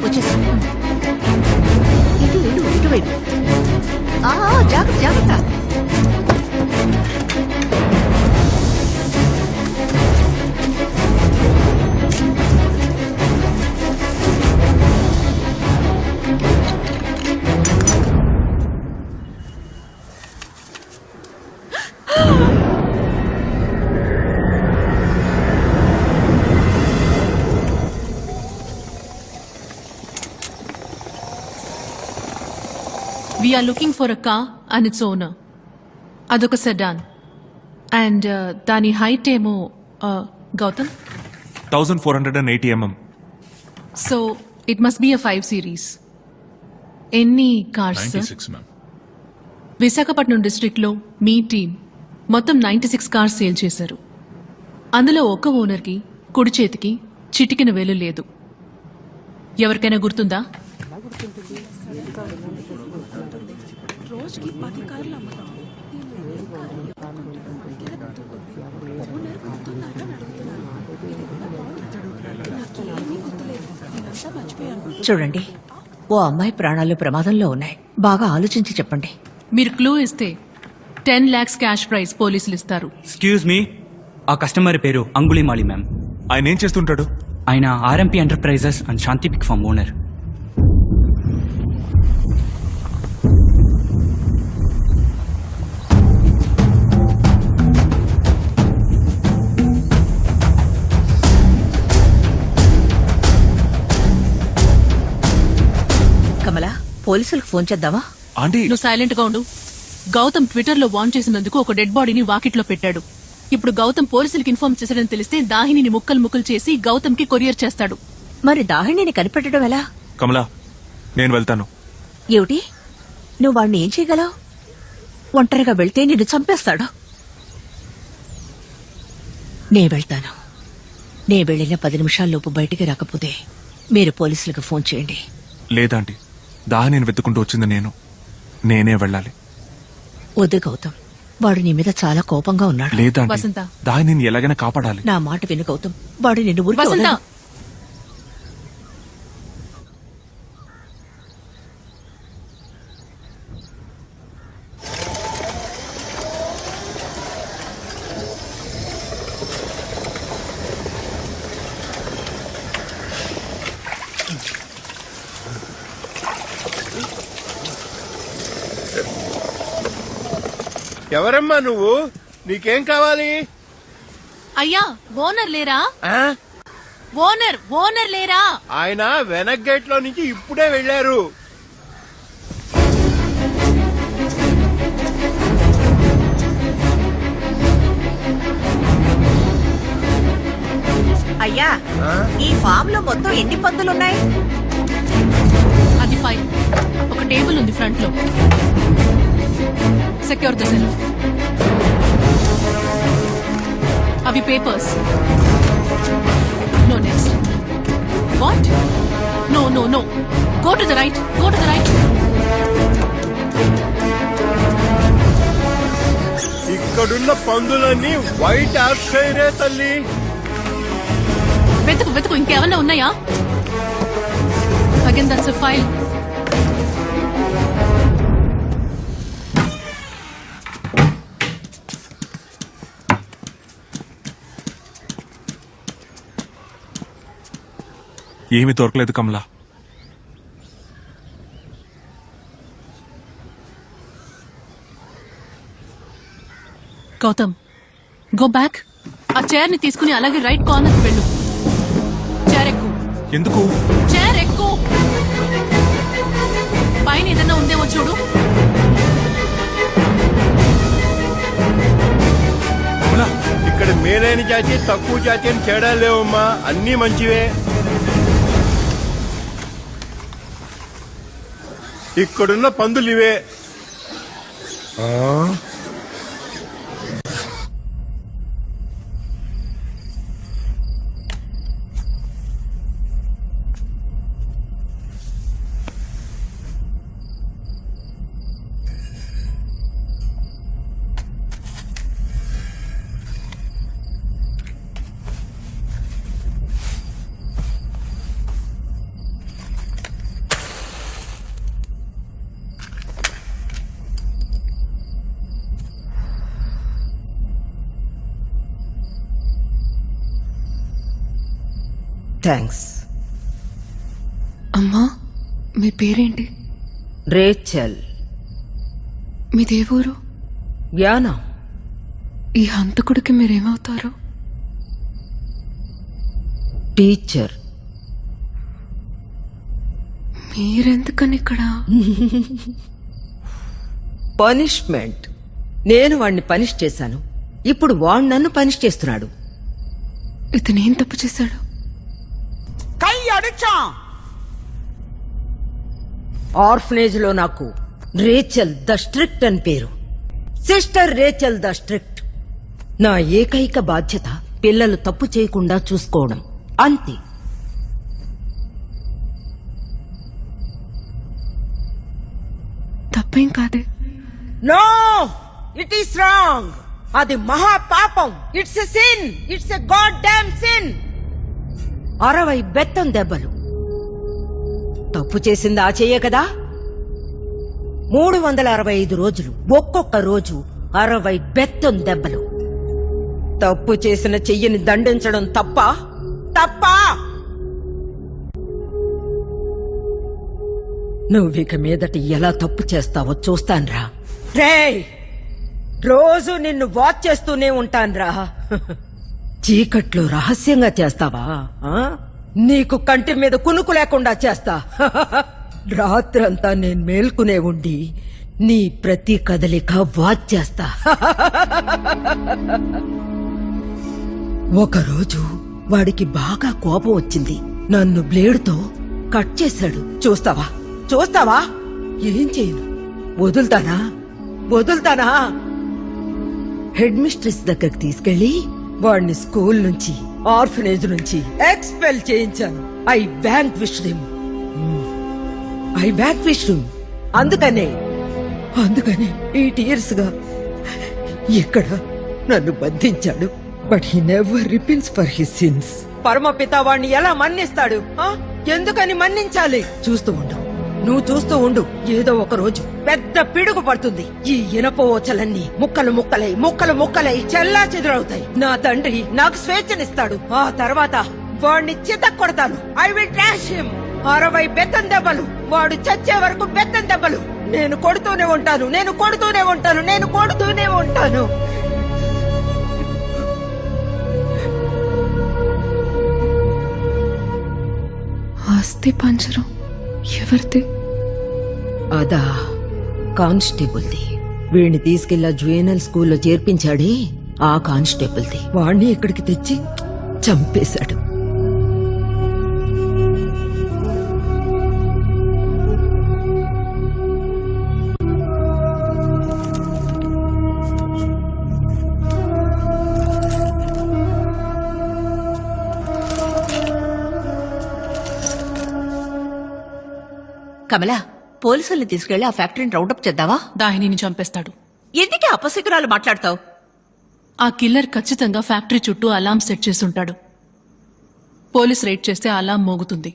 వచ్చేసి ఇటువైపు. జాగ్రత్త జాగ్రత్త. We are looking for a car and its owner. అదొక సెడాన్ అండ్ దాని హైట్ ఏమో గౌతమ్ 1480 mm. So it must be a 5 series. ఎన్ని కార్స్? 96 ma'am. విశాఖపట్నం డిస్ట్రిక్ట్ లో మీ టీం మొత్తం 96 కార్స్ సేల్ చేశారు. అందులో ఒక ఓనర్ కి కుడి చేతికి చిటికిన వేలు లేదు. ఎవరికైనా గుర్తుందా? చూడండి, ఓ అమ్మాయి ప్రాణాలు ప్రమాదంలో ఉన్నాయి. బాగా ఆలోచించి చెప్పండి. మీరు క్లూ ఇస్తే 10 lakhs క్యాష్ ప్రైజ్ పోలీసులు ఇస్తారు. ఎక్స్క్యూజ్ మీ, ఆ కస్టమర్ పేరు అంగుళిమాలి మ్యామ్. ఆయన ఏం చేస్తుంటాడు? ఆయన RMP enterprises and Shanti pig farm owner. Kamala, పోలీసులకు ఫోన్ చేద్దామా? ఆంటీ, నువ్వు సైలెంట్ గా ఉండు. గౌతమ్ ట్విట్టర్ లో వాన్ చేసినందుకు ఒక డెడ్ బాడీని వాకిట్లో పెట్టాడు. ఇప్పుడు గౌతమ్ పోలీసులకు ఇన్ఫార్మ్ చేశాడని తెలిస్తే దాహిని ముక్కలు ముక్కలు చేసి గౌతమ్ కి కొరియర్ చేస్తాడు. మరి దాహిణిని కనిపెట్టడం ఎలా? కమలా, నేను వెళ్తాను. ఏమిటి, నువ్వు వాడిని ఏం చేయగలవు? ఒంటరిగా వెళ్తే నిన్ను చంపేస్తాడు. నే వెళ్తాను. నే వెళ్ళిన 10 నిమిషాల్లోపు బయటికి రాకపోతే మీరు పోలీసులకు ఫోన్ చేయండి. లేదాంటీ, దాహని వెతుకుంటూ వచ్చింది నేనే వెళ్ళాలి. వద్దు గౌతమ్, వాడు నీ మీద చాలా కోపంగా ఉన్నాడు. లేదాంటీ, వసంత. దాహని ఎలాగైనా కాపాడాలి. నా మాట విను గౌతమ్, వాడు నిన్ను ఊరికి వసంత, వదలడు. ఎవరమ్మా నువ్వు? నీకేం కావాలి? అయ్యా, ఓనర్ లేరా? ఆ? ఓనర్ లేరా? ఆయన వెనక్ గేట్ లో నుంచి ఇప్పుడే వెళ్లారు. అయ్యా, ఈ ఫామ్ లో మొత్తం ఎన్ని పందులున్నాయి? అది 5. ఒక టేబుల్ ఉంది ఫ్రంట్ లో. Secure the cell. అవి papers. No next. What? No. Go to the right. ఇక్కడున్న పందులన్నీ వైట్ ఆఫ్షైరే తల్లి. వెతుకు. ఇంకేమన్నా ఉన్నాయా? Again that's a file. ఏమీ దొరకలేదు కమలా. Gautam, go back. ఆ చైర్ ని తీసుకుని అలాగే రైట్ కార్నర్ వెళ్ళు. చైర్ ఎక్కు. ఎందుకు? చైర్ ఎక్కు. పైన ఏదైనా ఉందేమో చూడు. కమలా, ఇక్కడ మేలైన జాతి తక్కువ జాతి అని తేడా లేవమ్మా, అన్నీ మంచివే. ఇక్కడున్న పందులు ఇవే. థ్యాంక్స్. అమ్మా, మీ పేరేంటి? రేచల్. మీదే ఊరు? యానా. ఈ హంతకుడికి మీరేమవుతారు? టీచర్. మీరెందుకని ఇక్కడ? పనిష్మెంట్. నేను వాణ్ణి పనిష్ చేశాను, ఇప్పుడు వాడు నన్ను పనిష్ చేస్తున్నాడు. ఇతనేం తప్పు చేశాడు? ఆర్ఫనేజ్ లో నాకు రేచల్ ద స్ట్రిక్ట్ అని పేరు. Sister Rachel the strict. నా ఏకైక బాధ్యత పిల్లలు తప్పు చేయకుండా చూసుకోవడం, అంతే. తప్పేం కాదే. No, it is wrong. అది మహా పాపం. It's a sin. It's a god damn sin. 60 బెత్తం దెబ్బలు. తప్పు చేసింది ఆ చెయ్యే కదా. 365 రోజులు, ఒక్కొక్క రోజు 60 బెత్తం దెబ్బలు. తప్పు చేసిన చెయ్యిని దండించడం తప్ప? తప్పా? నువ్విక మీదట ఎలా తప్పు చేస్తావో చూస్తాన్రా. రేయ్, రోజు నిన్ను వాచ్ చేస్తూనే ఉంటాన్రా. చీకట్లో రహస్యంగా చేస్తావా? నీకు కంటి మీద కునుకు లేకుండా చేస్తా. రాత్రంతా నేను మేల్కునే ఉండి నీ ప్రతి కదలిక వాచ్ చేస్తా. ఒకరోజు వాడికి బాగా కోపం వచ్చింది. నన్ను బ్లేడుతో కట్ చేశాడు. చూస్తావా? చూస్తావా? ఏం చేయను. వదులుతానా? వదులుతానా? హెడ్ మిస్ట్రెస్ దగ్గరికి తీసుకెళ్లి వాడిని స్కూల్ నుంచి, ఆర్ఫనేజ్ నుంచి ఎక్స్పెల్ చేయించాను. I vanquished him. అందుకనే ఈ టీయర్స్ గా ఇక్కడ నన్ను బంధించాడు. But he never repents for his sins. పరమపిత వాణ్ణి ఎలా మన్నిస్తాడు? ఎందుకని మన్నించాలి? చూస్తూ ఉండు, నువ్వు చూస్తూ ఉండు. ఏదో ఒక రోజు పెద్ద పిడుగు పడుతుంది. ఈ ఇనప ఓచలన్నీ ముక్కలు ముక్కలై చెల్లా చెదురవుతాయి. నా తండ్రి నాకు స్వేచ్ఛనిస్తాడు. ఆ తర్వాత వాడిని చిత కొడతాను. I will trash him. 60 బెత్తం దెబ్బలు. వాడు చచ్చే వరకు బెత్తం దెబ్బలు. నేను కొడుతూనే ఉంటాను. ఆస్తి పంజరం ఎవరిది? అదా కానిస్టేబుల్ది. వీడిని తీసుకెళ్లా జువెనల్ స్కూల్లో చేర్పించాడే ఆ కానిస్టేబుల్ది. వాణ్ణి ఇక్కడికి తెచ్చి చంపేశాడు. కమలా, పోలీసుల్ని తీసుకెళ్లి ఆ ఫ్యాక్టరీని రౌండప్ చేద్దావా? దాహినిని చంపేస్తాడు. ఎందుకే అపశకురాలు మాట్లాడతావు? ఆ కిల్లర్ ఖచ్చితంగా ఫ్యాక్టరీ చుట్టూ అలారం సెట్ చేసుంటాడు. పోలీస్ రైడ్ చేస్తే అలారం మోగుతుంది.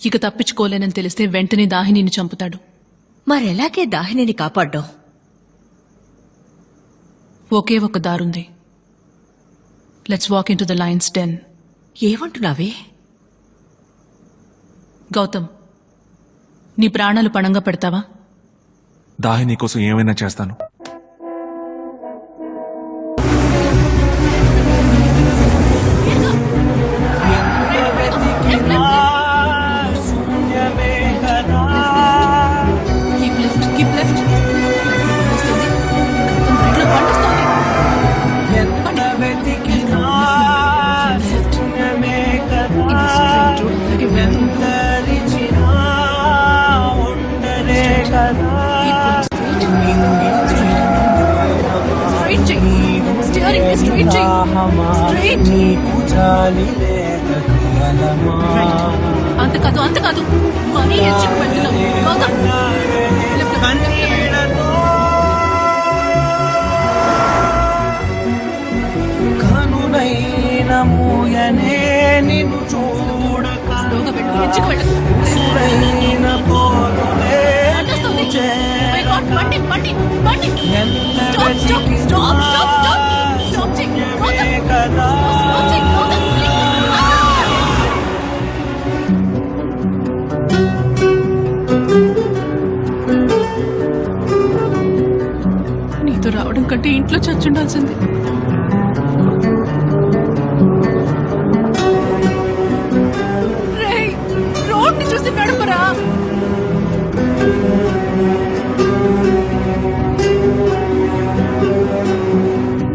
ఇక తప్పించుకోలేనని తెలిస్తే వెంటనే దాహినిని చంపుతాడు. మరెలాగే దాహినిని కాపాడ్డాం? ఒకే ఒక దారుంది. Let's walk into the lion's den. ఏమంటున్నావే? గౌతమ్, నీ ప్రాణాలు పణంగా పెడతావా? దాహిని కోసం ఏమైనా చేస్తాను. Keep left. అంత కాదు మరీ ఎచ్చుకు పెడుతున్నావు. గౌతమ్, కనునైన మూయనే నిన్ను చూడక ఎచ్చుకు పెట్టు. కోర్టులో చచ్చుండాల్సింది. రేయ్, రోడ్ని చూసి నడపరా.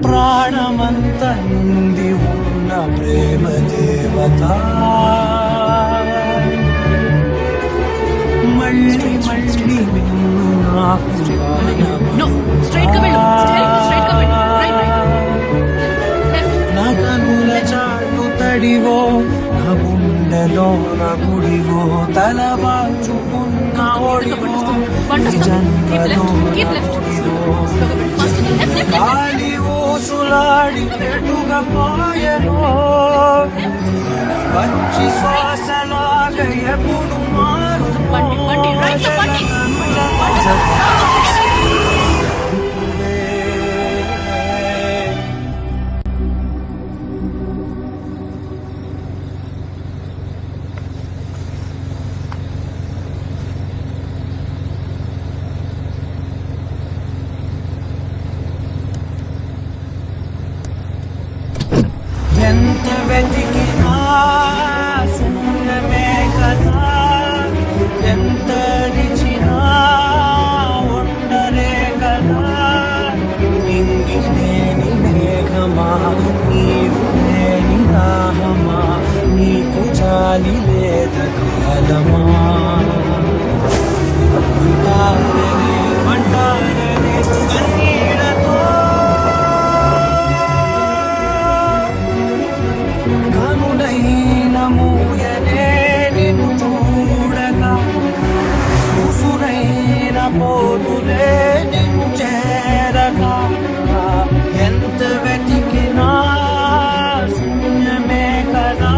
ప్రాణమంత నిండి ఉన్న ప్రేమ దేవత మళ్ళీ మళ్ళీ నిన్ను నాకు నో, స్ట్రైట్ గా వెళ్ళు. స్ట్రైట్ గా వెళ్ళు. Right right. నా కనుల చాటు తడివో నా గుండెలో నా గుడివో తల వాచుకున్న ఒడివో ఈ జన్మలో గాలి ఊసులాడి ఎటుగా మాయలో పచ్చి శ్వాసలాగ ఎప్పుడు మారు బండి, రైట్ లో బండి. ఎంత వెతికినా శూన్యమే కదా ఎంత రిచినా ఉండరే కదా ఇంగి లేని మేఘమా నీరు లేని దాహమా నీకు జాలి లేద కాలమా మంటారనే కన్నీళ్ళతో కనుడైన మూయనే నిన్ను చూడగా ఉసురైన పోదులే నిన్ను చేరగా ఎంత వెతికినా శూన్యమే కదా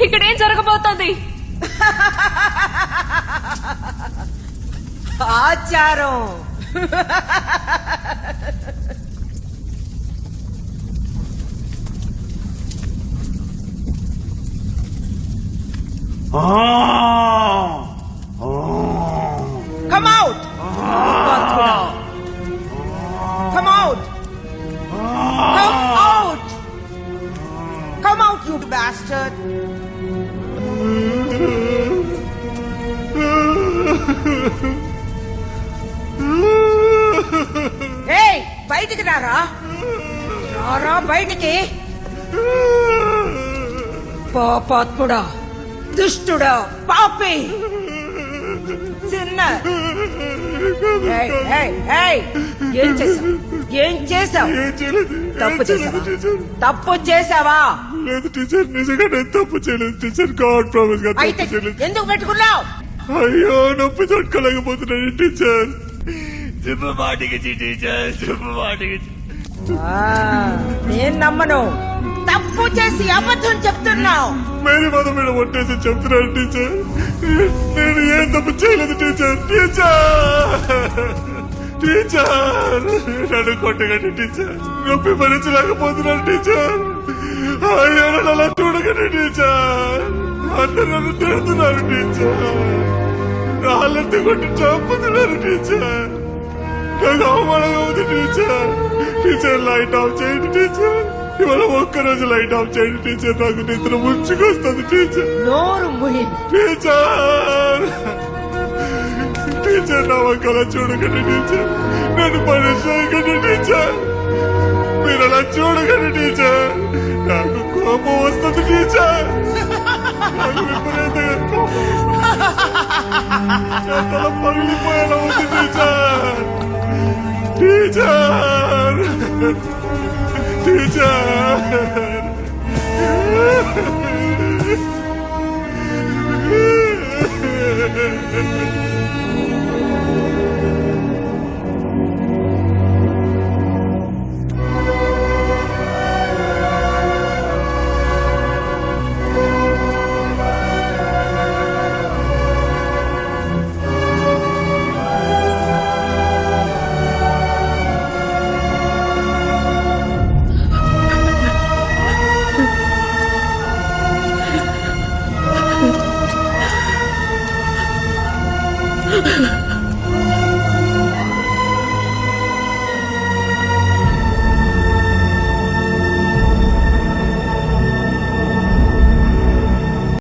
ఇక్కడేం జరగబోతోంది? ఆచారం. Come out! Come out! Come out! Come out, you bastard! Hey, బయటికి రారా, రారా బయటికి. పాపాత్ముడా, దుష్టుడా, పాపి, చిన్న. ఏం చేసావు? ఏం చేసావు? తప్పు చేసావా? తప్పు చేసావా? లేదు టీచర్, నిజంగా నేను తప్పు చేయలేదు టీచర్. గాడ్ ప్రామిస్ గా అయితే తప్పు చేయలేదు. ఎందుకు పెట్టుకున్నావు? అయ్యో, నొప్పి తట్టుకోలేకపోతున్నాను టీచర్. చెప్పు మాటికి టీచర్, చెప్పు మాటికి. నేను నమ్మను. తప్పు చేసి అబద్ధం చెప్తున్నావు. మేరీ మదం మీద ఒట్టేసి చెప్తున్నాను టీచర్. నేను ఏం తప్పు చేయలేదు టీచర్. టీచర్ నన్ను కొట్టగండి టీచర్. నొప్పి భరించలేకపోతున్నాను టీచర్. అయ్యో, నన్ను అలా చూడగండి టీచర్. అందరూ నన్ను తిడుతున్నారు టీచర్. రాళ్ళెత్తి కొట్టి చంపుతున్నారు టీచర్. నాకు అవమానంగా ఉంది టీచర్. టీచర్ లైట్ ఆఫ్ చేయండి టీచర్. ఇవాళ ఒక్కరోజు లైట్ ఆఫ్ చేయండి టీచర్, నాకు నిద్ర ముంచుకొస్తుంది టీచర్. నోరు ముయి. టీచర్ టీచర్ నా ఒక్కల చూడకండి టీచర్, నన్ను పనిష్ చేయకండి టీచర్, మీరు అలా చూడకండి టీచర్, నాకు కోపం వస్తుంది టీచర్, నాకు విపరీతంగా కోపం వస్తుంది. నా తల పగిలిపోయేలా ఉంది టీచర్. Teacher teacher